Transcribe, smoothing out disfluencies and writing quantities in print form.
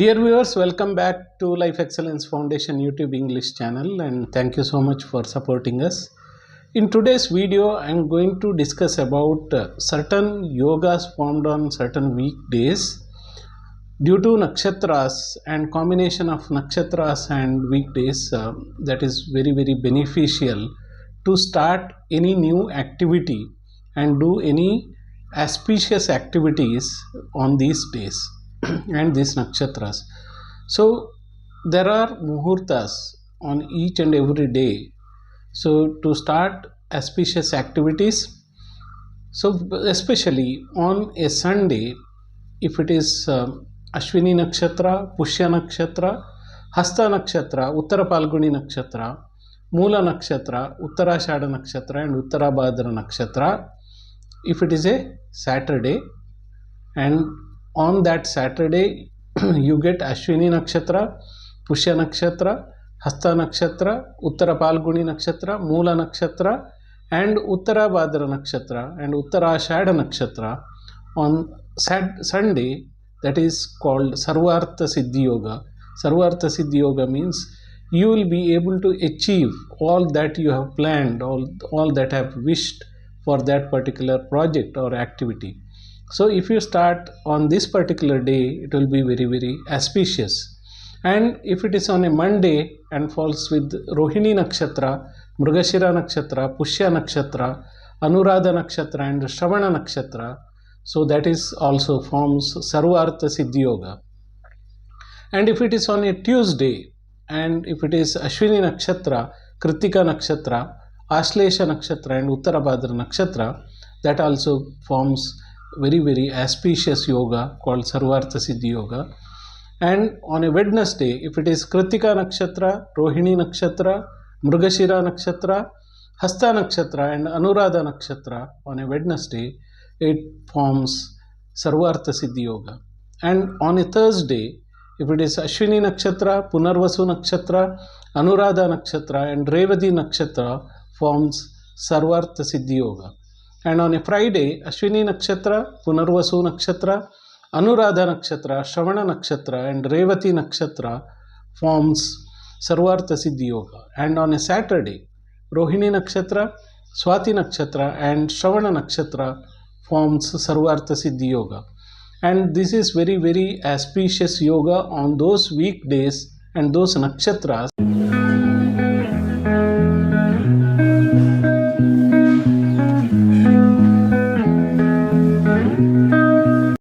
Dear viewers, welcome back to Life Excellence Foundation YouTube English channel, and thank you so much for supporting us. In today's video, I am going to discuss about certain yogas formed on certain weekdays due to nakshatras and combination of nakshatras and weekdays that is very beneficial to start any new activity and do any auspicious activities on these days and these nakshatras. So there are muhurtas on each and every day. So to start auspicious activities, so especially on a Sunday, if it is Ashwini Nakshatra, Pushya Nakshatra, Hasta Nakshatra, Uttara Palguni Nakshatra, Moola Nakshatra, Uttarashada Nakshatra and Uttarabhadra Nakshatra, if it is a Saturday, and on that Saturday you get Ashwini Nakshatra, Pushya Nakshatra, Hasta Nakshatra, Uttara Palguni Nakshatra, Moola Nakshatra and Uttarabhadra Nakshatra and Uttarashada Nakshatra on Sunday. That is called Sarvartha Siddhi Yoga. Sarvartha Siddhi Yoga means you will be able to achieve all that you have planned, all that have wished for that particular project or activity. So if you start on this particular day, it will be very auspicious. And if it is on a Monday and falls with Rohini Nakshatra, Mrugashira Nakshatra, Pushya Nakshatra, Anuradha Nakshatra and Shravana Nakshatra, so that is also forms Sarvartha Siddhi Yoga. And if it is on a Tuesday and if it is Ashwini Nakshatra, Kritika Nakshatra, Ashlesha Nakshatra and Uttarabhadra Nakshatra, that also forms very auspicious yoga called Sarvartha Siddhi Yoga. And on a Wednesday, if it is Kritika Nakshatra, Rohini Nakshatra, Mrugashira Nakshatra, Hasta Nakshatra and Anuradha Nakshatra, on a Wednesday, it forms Sarvartha Siddhi Yoga. And on a Thursday, if it is Ashwini Nakshatra, Punarvasu Nakshatra, Anuradha Nakshatra and Revati Nakshatra, forms Sarvartha Siddhi Yoga. And on a Friday, Ashwini Nakshatra, Punarvasu Nakshatra, Anuradha Nakshatra, Shravana Nakshatra and Revati Nakshatra forms Sarvartha Siddhi Yoga. And on a Saturday, Rohini Nakshatra, Swati Nakshatra and Shravana Nakshatra forms Sarvartha Siddhi Yoga. And this is very auspicious yoga on those weekdays and those nakshatras